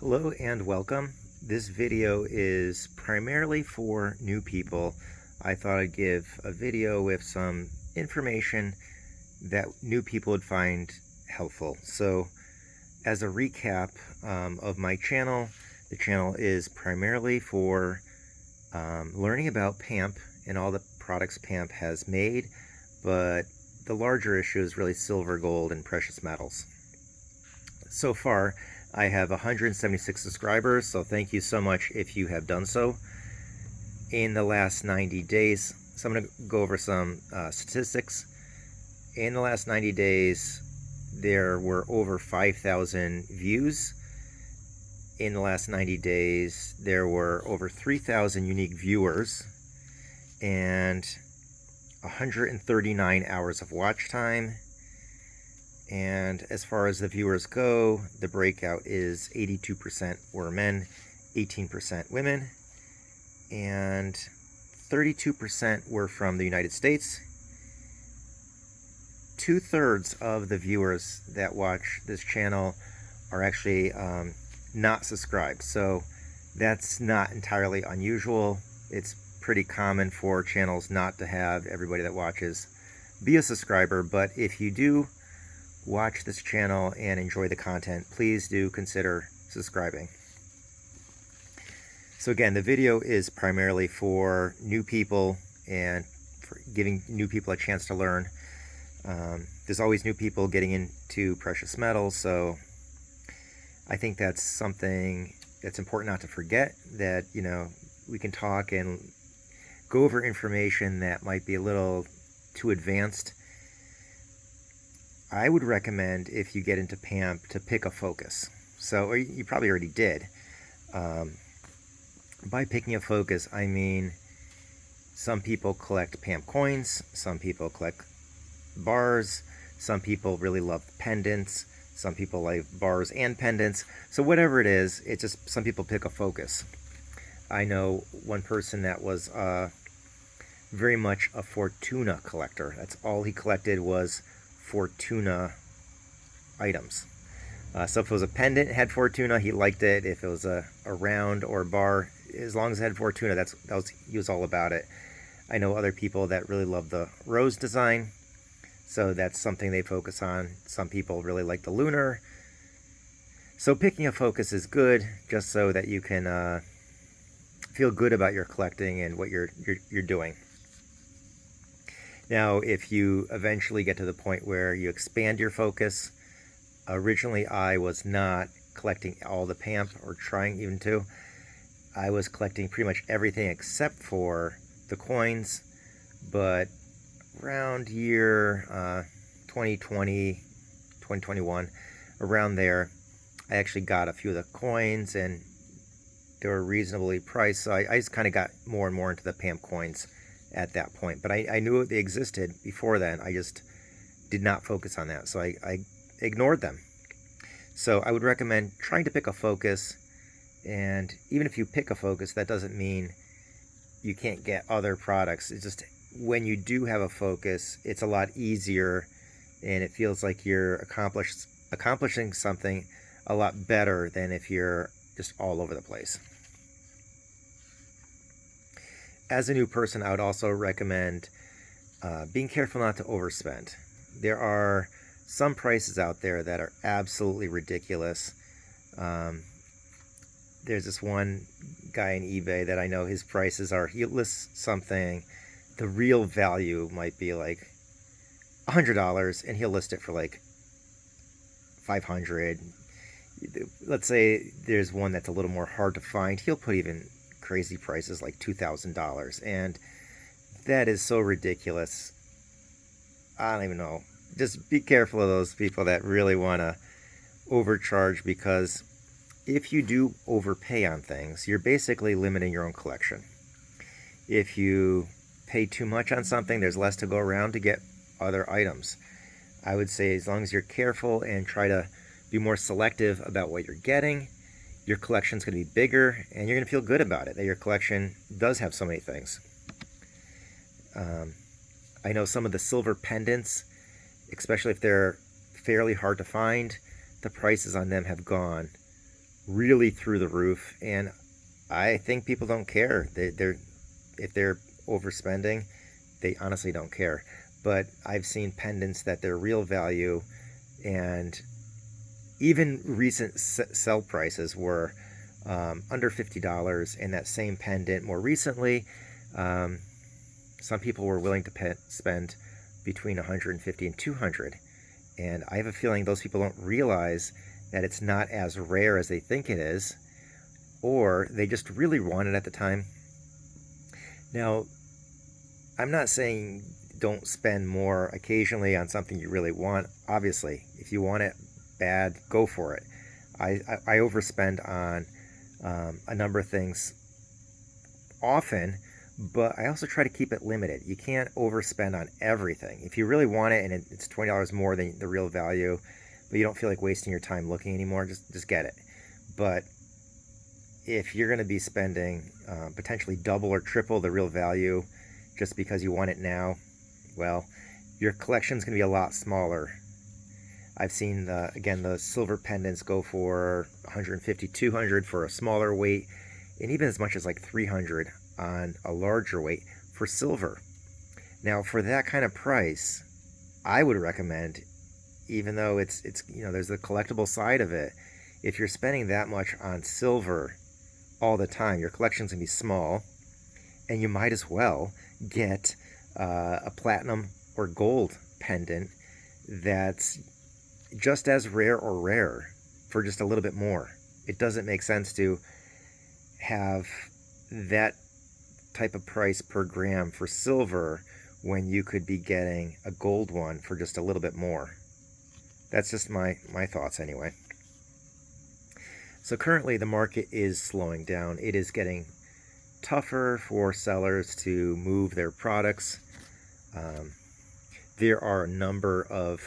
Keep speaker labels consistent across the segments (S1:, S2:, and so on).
S1: Hello and welcome. This video is primarily for new people. I thought I'd give a video with some information that new people would find helpful. So as a recap of my channel, the channel is primarily for learning about PAMP and all the products PAMP has made, but the larger issue is really silver, gold, and precious metals. So far, I have 176 subscribers, so thank you so much if you have done so. In the last 90 days, so I'm going to go over some statistics. In the last 90 days, there were over 5,000 views. In the last 90 days, there were over 3,000 unique viewers and 139 hours of watch time. And as far as the viewers go, the breakout is 82% were men, 18% women, and 32% were from the United States. 2/3 of the viewers that watch this channel are actually not subscribed, so that's not entirely unusual. It's pretty common for channels not to have everybody that watches be a subscriber, but if you do watch this channel and enjoy the content, please do consider subscribing. So again, the video is primarily for new people and for giving new people a chance to learn. There's always new people getting into precious metals, so I think that's something that's important not to forget, that we can talk and go over information that might be a little too advanced. I would recommend, if you get into PAMP, to pick a focus. So, or you probably already did. By picking a focus, I mean some people collect PAMP coins, some people collect bars, some people really love pendants, some people like bars and pendants. So whatever it is, it's just some people pick a focus. I know one person that was very much a Fortuna collector. That's all he collected was Fortuna items. So if it was a pendant, it had Fortuna, he liked it. If it was a round or a bar, as long as it had Fortuna, he was all about it. I know other people that really love the rose design, so that's something they focus on. Some people really like the lunar. So picking a focus is good, just so that you can feel good about your collecting and what you're doing. Now, if you eventually get to the point where you expand your focus, originally I was not collecting all the PAMP, or trying even to. I was collecting pretty much everything except for the coins, but around year 2020, 2021, around there, I actually got a few of the coins, and they were reasonably priced, so I just kind of got more and more into the PAMP coins at that point. But I knew they existed before then. I just did not focus on that, so I ignored them. So I would recommend trying to pick a focus, and even if you pick a focus, that doesn't mean you can't get other products. It's just when you do have a focus, it's a lot easier, and it feels like you're accomplishing something a lot better than if you're just all over the place. As a new person, I would also recommend being careful not to overspend. There are some prices out there that are absolutely ridiculous. There's this one guy on eBay that I know, his prices are, he lists something, the real value might be like $100, and he'll list it for like $500. Let's say there's one that's a little more hard to find, he'll put even crazy prices like $2,000, and that is so ridiculous. I don't even know. Just be careful of those people that really want to overcharge, because if you do overpay on things, you're basically limiting your own collection. If you pay too much on something, there's less to go around to get other items. I would say, as long as you're careful and try to be more selective about what you're getting, your collection's going to be bigger, and you're going to feel good about it, that your collection does have so many things. I know some of the silver pendants, especially if they're fairly hard to find, the prices on them have gone really through the roof, and I think people don't care. If they're overspending, they honestly don't care. But I've seen pendants that their real value and even recent sell prices were under $50, and that same pendant more recently, um, some people were willing to spend between 150 and 200. And I have a feeling those people don't realize that it's not as rare as they think it is, or they just really want it at the time. Now, I'm not saying don't spend more occasionally on something you really want. Obviously, if you want it bad, go for it. I overspend on a number of things often, but I also try to keep it limited. You can't overspend on everything. If you really want it and it's $20 more than the real value, but you don't feel like wasting your time looking anymore, just get it. But if you're going to be spending potentially double or triple the real value just because you want it now, well, your collection's going to be a lot smaller. I've seen, the silver pendants go for 150, 200 for a smaller weight, and even as much as like 300 on a larger weight for silver. Now, for that kind of price, I would recommend, even though it's there's the collectible side of it, if you're spending that much on silver all the time, your collection's gonna be small, and you might as well get a platinum or gold pendant that's just as rare or rarer for just a little bit more. It doesn't make sense to have that type of price per gram for silver when you could be getting a gold one for just a little bit more. That's just my thoughts anyway. So currently the market is slowing down. It is getting tougher for sellers to move their products. There are a number of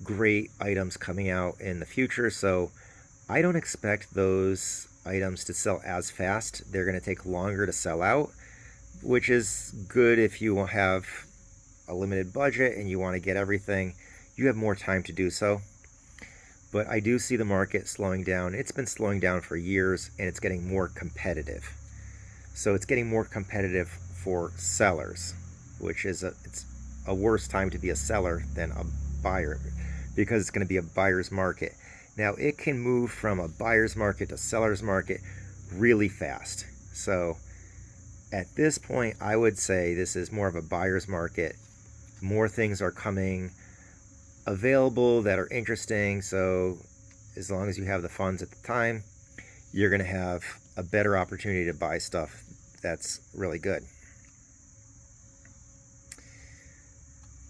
S1: great items coming out in the future, so I don't expect those items to sell as fast. They're going to take longer to sell out, which is good if you have a limited budget and you want to get everything. You have more time to do so. But I do see the market slowing down. It's been slowing down for years, and it's getting more competitive. So it's getting more competitive for sellers, which is it's a worse time to be a seller than a buyer, because it's going to be a buyer's market. Now, it can move from a buyer's market to seller's market really fast. So at this point, I would say this is more of a buyer's market. More things are coming available that are interesting. So as long as you have the funds at the time, you're going to have a better opportunity to buy stuff that's really good.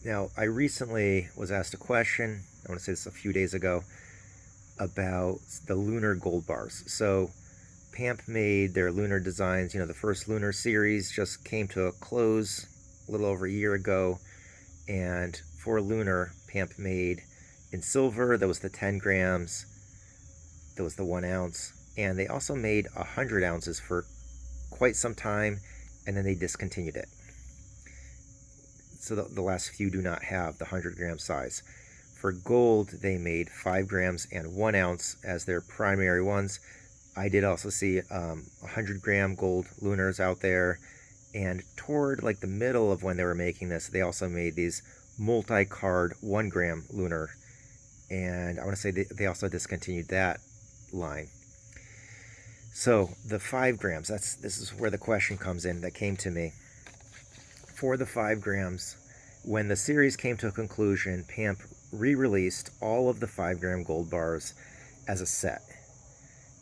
S1: Now, I recently was asked a question, I want to say this a few days ago, about the lunar gold bars. So PAMP made their lunar designs. The first lunar series just came to a close a little over a year ago. And for lunar, PAMP made in silver, there was the 10 grams, there was the 1 ounce, and they also made 100 ounces for quite some time, and then they discontinued it. So the last few do not have the 100-gram size. For gold, they made 5 grams and 1 ounce as their primary ones. I did also see 100-gram gold lunars out there, and toward like the middle of when they were making this, they also made these multi-card 1-gram lunar, and I want to say they also discontinued that line. So the 5 grams, this is where the question comes in that came to me. For the 5 grams, when the series came to a conclusion, PAMP re-released all of the 5-gram gold bars as a set.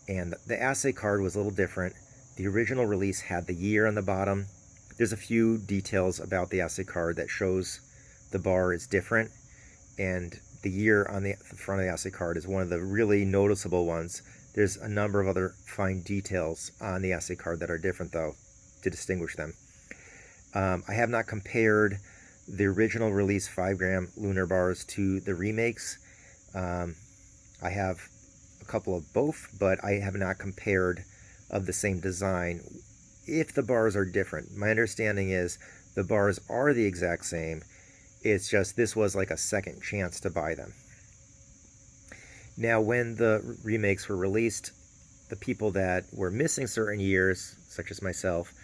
S1: And the assay card was a little different. The original release had the year on the bottom. There's a few details about the assay card that shows the bar is different, and the year on the front of the assay card is one of the really noticeable ones. There's a number of other fine details on the assay card that are different, though, to distinguish them. I have not compared the original release 5-gram lunar bars to the remakes. I have a couple of both, but I have not compared of the same design if the bars are different. My understanding is the bars are the exact same. It's just this was like a second chance to buy them. Now, when the remakes were released, the people that were missing certain years, such as myself,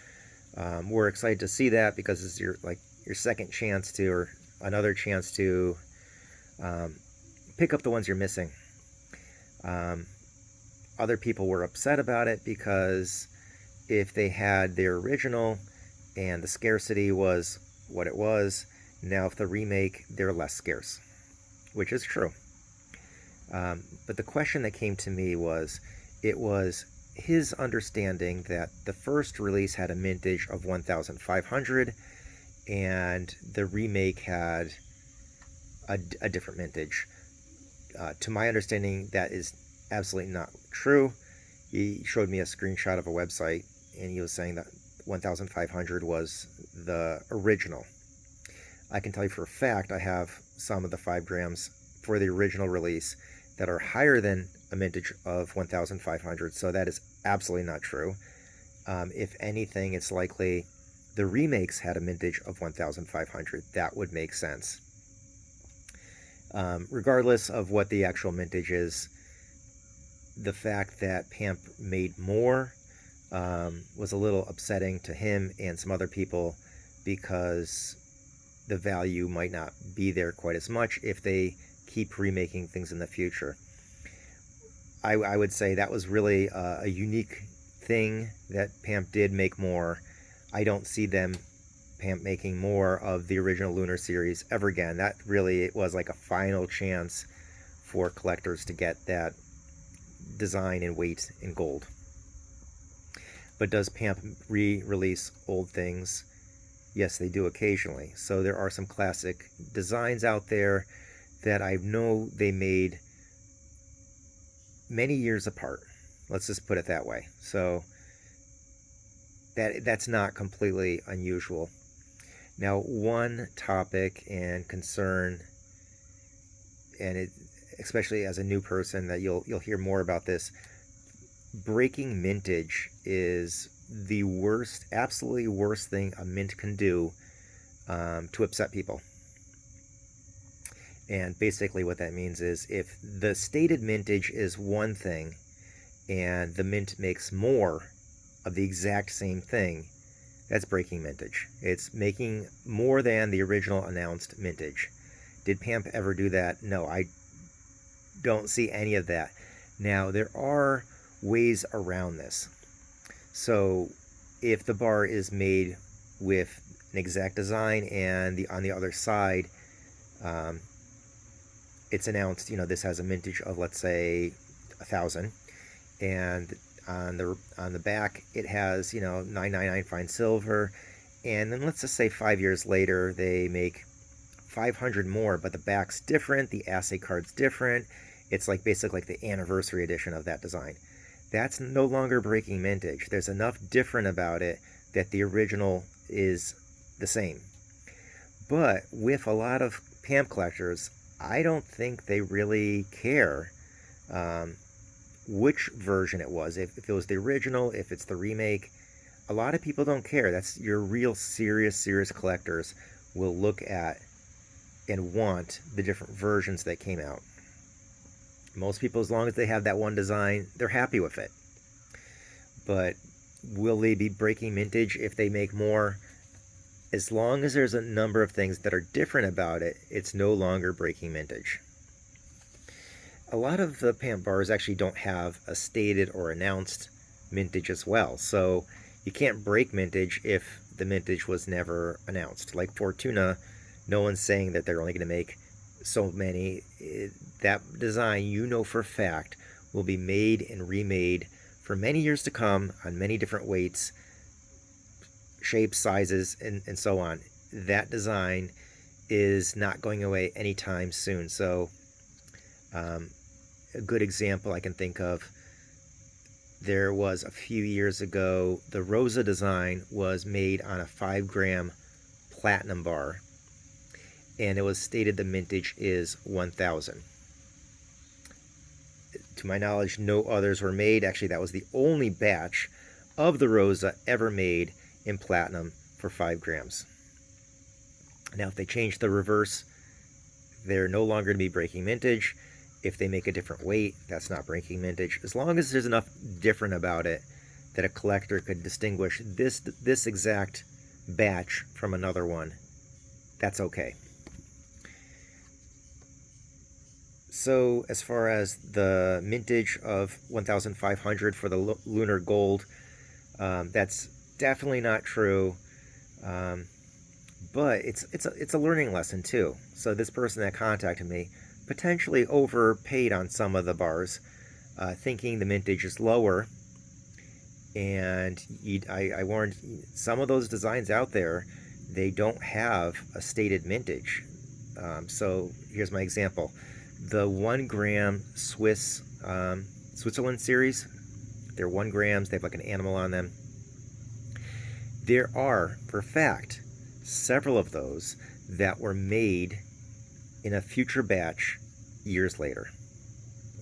S1: were excited to see that because it's your second chance to, or another chance to pick up the ones you're missing. Other people were upset about it because if they had their original and the scarcity was what it was, now if the remake, they're less scarce, which is true. But the question that came to me was, it was his understanding that the first release had a mintage of 1,500 and the remake had a different mintage. To my understanding, that is absolutely not true. He showed me a screenshot of a website and he was saying that 1,500 was the original. I can tell you for a fact I have some of the 5 grams for the original release that are higher than a mintage of 1,500, so that is absolutely not true. If anything, it's likely the remakes had a mintage of 1,500. That would make sense. Regardless of what the actual mintage is, the fact that PAMP made more was a little upsetting to him and some other people because the value might not be there quite as much if they keep remaking things in the future. I would say that was really a unique thing that PAMP did make more. I don't see them, PAMP, making more of the original Lunar series ever again. That really, it was like a final chance for collectors to get that design and weight in gold. But does PAMP re-release old things? Yes, they do occasionally. So there are some classic designs out there that I know they made many years apart. Let's just put it that way. So that's not completely unusual. Now, one topic and concern, and it, especially as a new person, that you'll hear more about this, breaking mintage is the worst, absolutely worst thing a mint can do to upset people. And basically what that means is if the stated mintage is one thing and the mint makes more of the exact same thing, that's breaking mintage. It's making more than the original announced mintage. Did PAMP ever do that? No, I don't see any of that. Now, there are ways around this. So if the bar is made with an exact design and on the other side it's announced, this has a mintage of, let's say, 1,000, and on the back it has 999 fine silver, and then let's just say 5 years later they make 500 more, but the back's different, the assay card's different. It's like basically like the anniversary edition of that design. That's no longer breaking mintage. There's enough different about it that the original is the same. But with a lot of PAMP collectors, I don't think they really care which version it was. If it was the original, if it's the remake, a lot of people don't care. That's your real serious collectors will look at and want the different versions that came out. Most people, as long as they have that one design, they're happy with it. But will they be breaking mintage if they make more? As long as there's a number of things that are different about it, it's no longer breaking mintage. A lot of the PAMP bars actually don't have a stated or announced mintage as well. So you can't break mintage if the mintage was never announced. Like Fortuna, no one's saying that they're only going to make so many. That design, for a fact, will be made and remade for many years to come on many different weights, shapes, sizes, and so on. That design is not going away anytime soon. So a good example I can think of, there was a few years ago, the Rosa design was made on a 5-gram platinum bar, and it was stated the mintage is 1,000. To my knowledge, no others were made. Actually, that was the only batch of the Rosa ever made in platinum for 5 grams. Now, if they change the reverse, they're no longer going to be breaking mintage, If they make a different weight, that's not breaking mintage. As long as there's enough different about it that a collector could distinguish this exact batch from another one, that's okay. So as far as the mintage of 1500 for the lunar gold, that's definitely not true. But it's a learning lesson too. So this person that contacted me potentially overpaid on some of the bars, thinking the mintage is lower. And I warned, some of those designs out there, they don't have a stated mintage. So here's my example. The 1 gram Swiss Switzerland series, they're 1 grams, they have like an animal on them. There are, for a fact, several of those that were made in a future batch years later.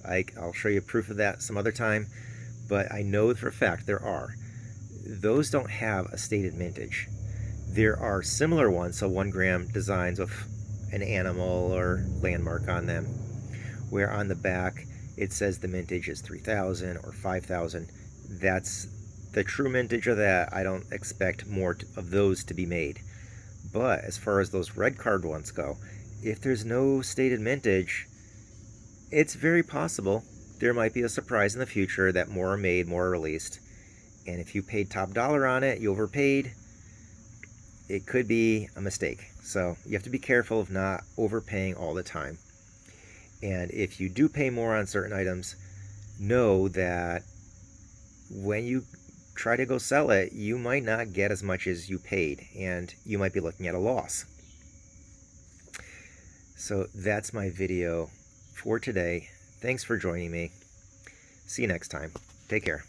S1: I'll show you proof of that some other time, but I know for a fact there are. Those don't have a stated mintage. There are similar ones, so 1 gram designs with an animal or landmark on them, where on the back it says the mintage is 3000 or 5000. That's the true mintage of that. I don't expect more of those to be made. But as far as those red card ones go, if there's no stated mintage, it's very possible there might be a surprise in the future that more are made, more are released. And if you paid top dollar on it, you overpaid, it could be a mistake. So you have to be careful of not overpaying all the time. And if you do pay more on certain items, know that when you try to go sell it, you might not get as much as you paid, and you might be looking at a loss. So that's my video for today. Thanks for joining me. See you next time. Take care.